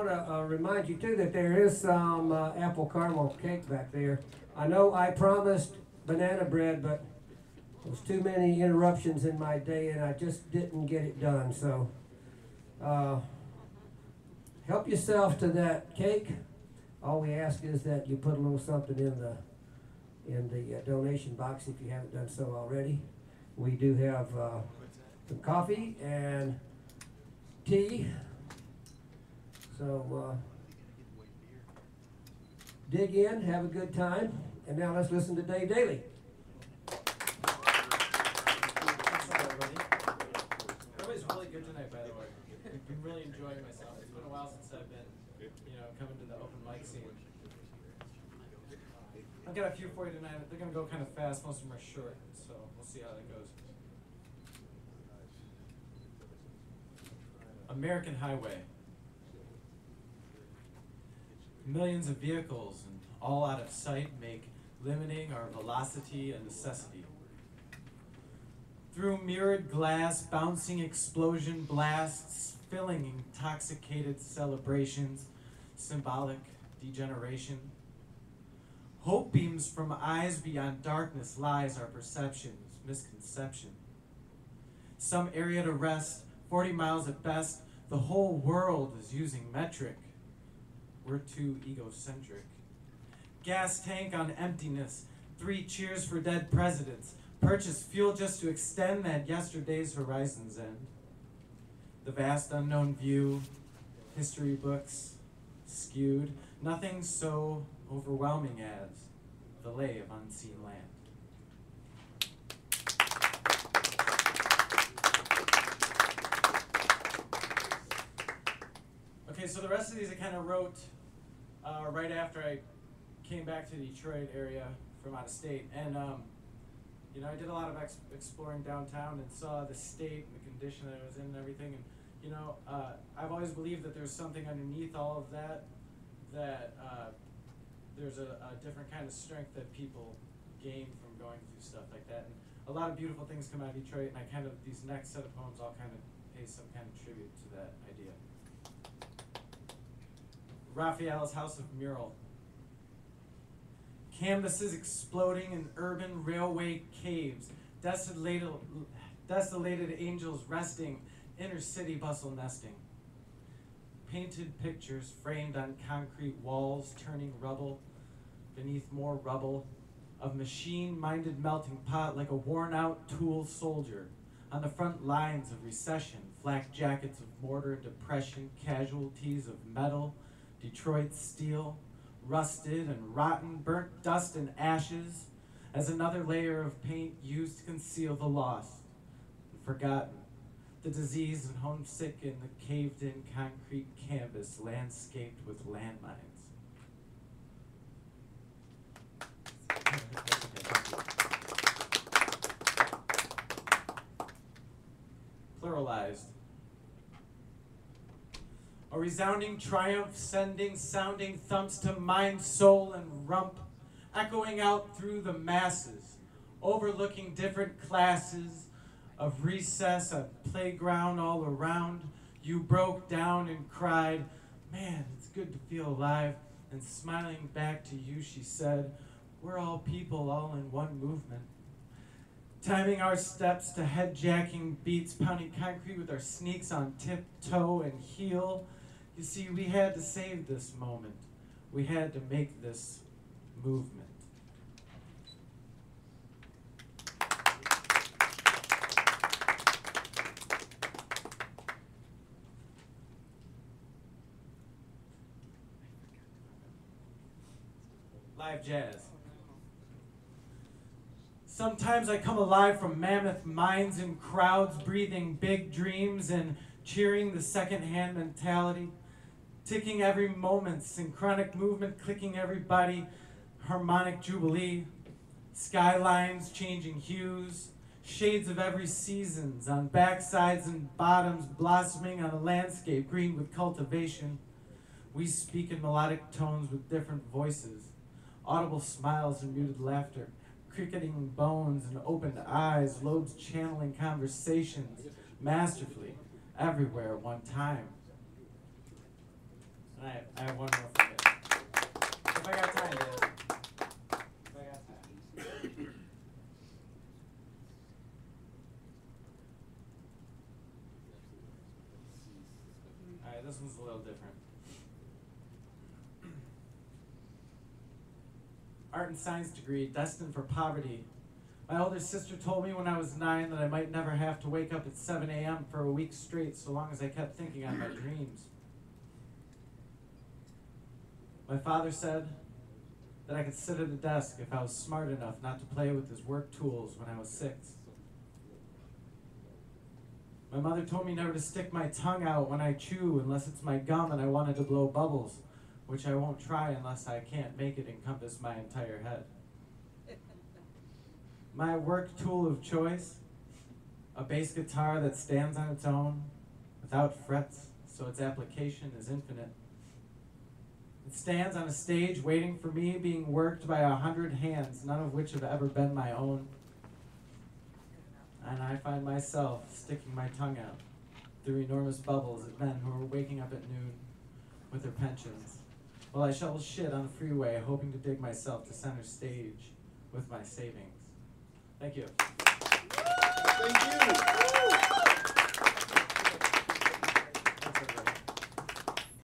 want to remind you too that there is some apple caramel cake back there. I know I promised banana bread, but there was too many interruptions in my day, and I just didn't get it done. So help yourself to that cake. All we ask is that you put a little something in the donation box if you haven't done so already. We do have some coffee and tea. So dig in, have a good time, and now let's listen to Dave Daly. Everybody's really good tonight, by the way. I've been really enjoying myself. It's been a while since I've been, coming to the open mic scene. I've got a few for you tonight. They're going to go kind of fast. Most of them are short, so we'll see how that goes. American Highway. Millions of vehicles, and all out of sight, make limiting our velocity a necessity. Through mirrored glass, bouncing explosion blasts, filling intoxicated celebrations, symbolic degeneration. Hope beams from eyes beyond darkness, lies our perceptions, misconception. Some area to rest, 40 miles at best, the whole world is using metric. We're too egocentric. Gas tank on emptiness, 3 cheers for dead presidents, purchase fuel just to extend that yesterday's horizon's end. The vast unknown view, history books, skewed, nothing so overwhelming as the lay of unseen land. Okay, so the rest of these I kind of wrote right after I came back to the Detroit area from out of state. And, I did a lot of exploring downtown and saw the state and the condition that it was in and everything. And, I've always believed that there's something underneath all of that, there's a different kind of strength that people gain from going through stuff like that. And a lot of beautiful things come out of Detroit, and these next set of poems all kind of pay some kind of tribute to that idea. Raphael's House of Mural. Canvases exploding in urban railway caves, desolated angels resting, inner city bustle nesting. Painted pictures framed on concrete walls, turning rubble beneath more rubble, of machine-minded melting pot like a worn-out tool soldier on the front lines of recession, flak jackets of mortar and depression, casualties of metal, Detroit steel, rusted and rotten, burnt dust and ashes, as another layer of paint used to conceal the lost and forgotten, the diseased and homesick in the caved-in concrete canvas landscaped with landmines. Pluralized. A resounding triumph, sounding thumps to mind, soul, and rump, echoing out through the masses, overlooking different classes of recess, a playground all around. You broke down and cried, "Man, it's good to feel alive." And smiling back to you, she said, "We're all people, all in one movement." Timing our steps to head-jacking beats, pounding concrete with our sneaks on tiptoe and heel. You see, we had to save this moment. We had to make this movement. Live jazz. Sometimes I come alive from mammoth minds and crowds, breathing big dreams and cheering the second-hand mentality, ticking every moment, synchronic movement, clicking everybody, harmonic jubilee, skylines changing hues, shades of every seasons, on backsides and bottoms, blossoming on a landscape green with cultivation. We speak in melodic tones with different voices, audible smiles and muted laughter, cricketing bones and opened eyes, lobes channeling conversations masterfully, everywhere at one time. And I have one more for you. If I got time, Dad. If I got time. Alright, this one's a little different. Art and science degree, destined for poverty. My older sister told me when I was 9 that I might never have to wake up at 7 a.m. for a week straight so long as I kept thinking on my dreams. My father said that I could sit at a desk if I was smart enough not to play with his work tools when I was 6. My mother told me never to stick my tongue out when I chew unless it's my gum and I wanted to blow bubbles, which I won't try unless I can't make it encompass my entire head. My work tool of choice, a bass guitar that stands on its own, without frets, so its application is infinite. It stands on a stage waiting for me, being worked by 100 hands, none of which have ever been my own. And I find myself sticking my tongue out through enormous bubbles at men who are waking up at noon with their pensions, while I shovel shit on the freeway, hoping to dig myself to center stage with my savings. Thank you. Thank you.